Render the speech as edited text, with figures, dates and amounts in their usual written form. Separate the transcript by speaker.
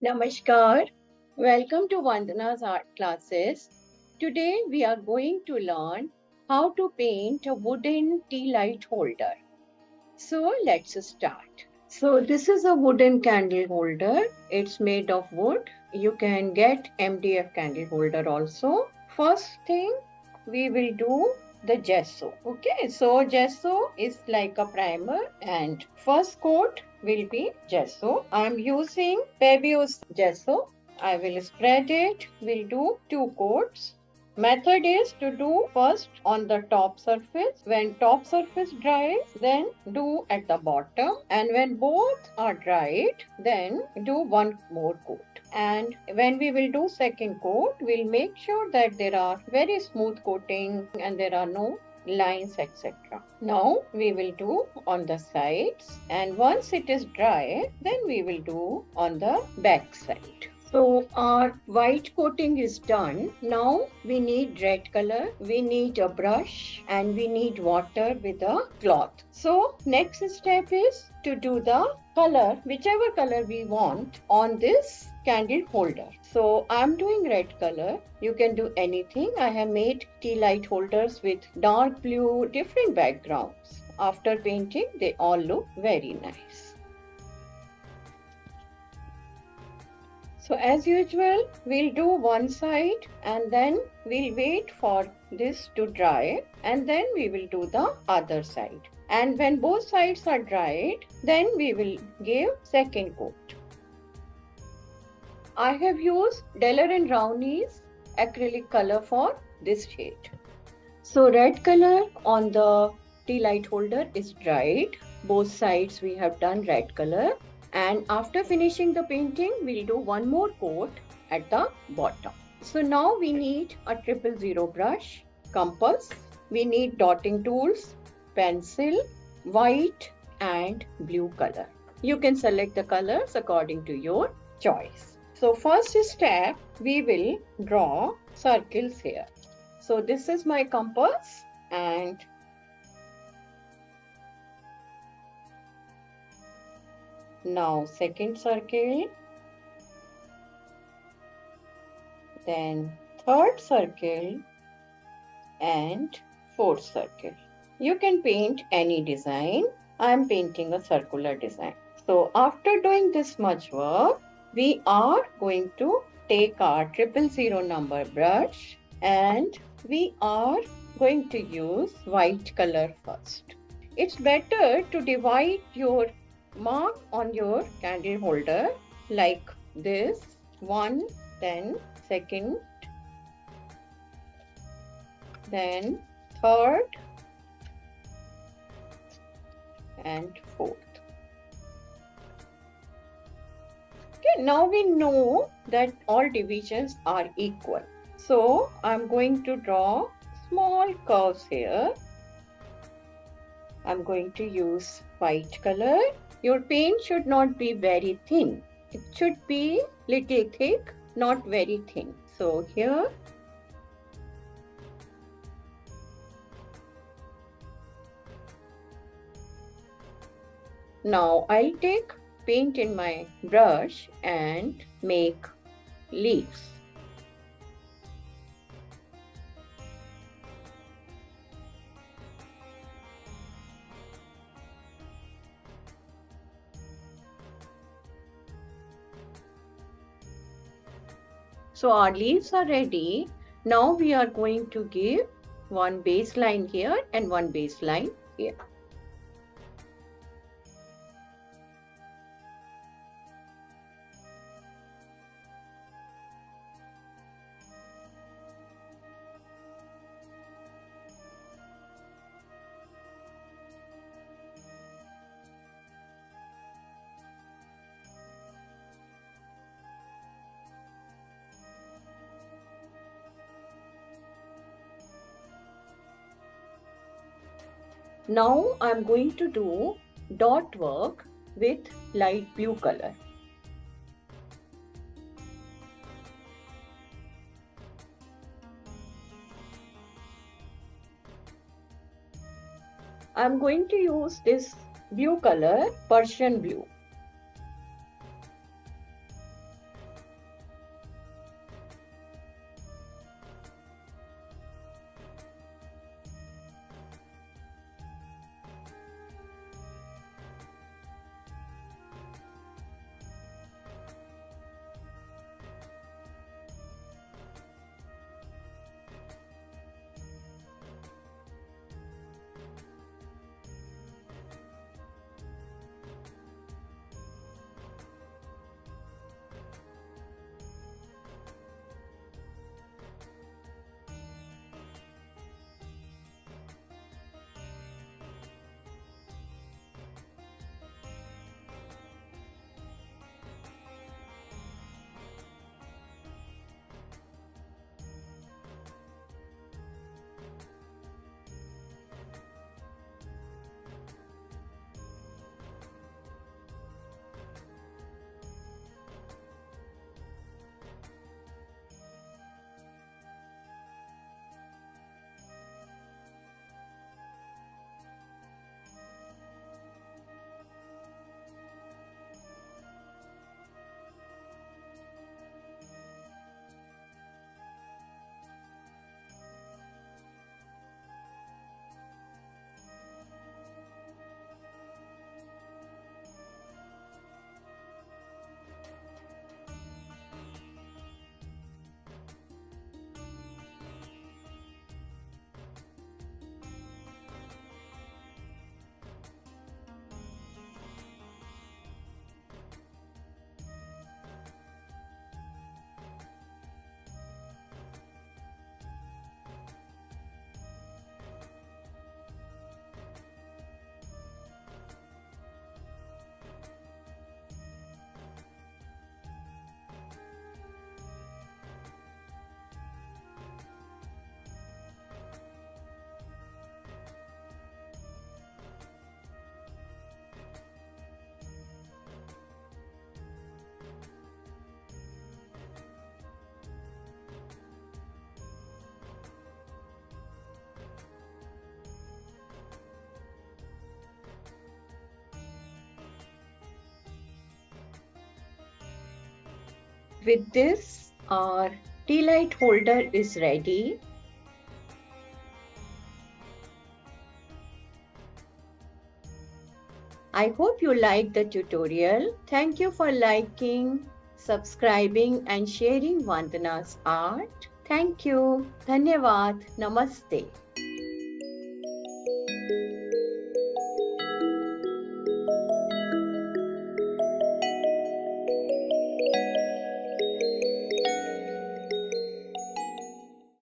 Speaker 1: Namaskar. Welcome to Vandana's art classes. Today we are going to learn how to paint a wooden tea light holder. So let's start. So this is a wooden candle holder. It's made of wood. You can get MDF candle holder also. First thing we will do the gesso. Okay, so gesso is like a primer and first coat will be gesso. I'm using Pevios gesso. I will spread it. We'll do 2 coats. Method is to do first on the top surface. When top surface dries, then do at the bottom. And when both are dried, then do one more coat. And when we will do second coat, we'll make sure that there are very smooth coating and there are no lines, etc. Now we will do on the sides, and once it is dry, then we will do on the back side. So our white coating is done. Now we need red color, we need a brush, and we need water with a cloth. So next step is to do the color, whichever color we want on this candle holder. So I'm doing red color. You can do anything. I have made tea light holders with dark blue, different backgrounds. After painting, they all look very nice. So as usual, we'll do one side and then we'll wait for this to dry and then we will do the other side. And when both sides are dried, then we will give second coat. I have used Deller & Rowney's acrylic color for this shade. So red color on the tea light holder is dried. Both sides we have done red color. And after finishing the painting, we'll do one more coat at the bottom. So now we need a 000 brush, compass, we need dotting tools, pencil, white and blue color. You can select the colors according to your choice. So first step, we will draw circles here. So this is my compass and now second circle, then third circle and fourth circle. You can paint any design. I am painting a circular design. So after doing this much work, we are going to take our 000 number brush and we are going to use white color first. It's better to divide your mark on your candle holder like this, one, then second, then third and fourth. Okay, now we know that all divisions are equal. So I'm going to draw small curves here. I'm going to use white color. Your paint should not be very thin. It should be little thick, not very thin. So here, now I'll take paint in my brush and make leaves. So our leaves are ready. Now we are going to give one baseline here and one baseline here. Now I'm going to do dot work with light blue color. I'm going to use this blue color, Persian blue. With this, our tea light holder is ready. I hope you liked the tutorial. Thank you for liking, subscribing and sharing Vandana's art. Thank you. Dhanyavad. Namaste.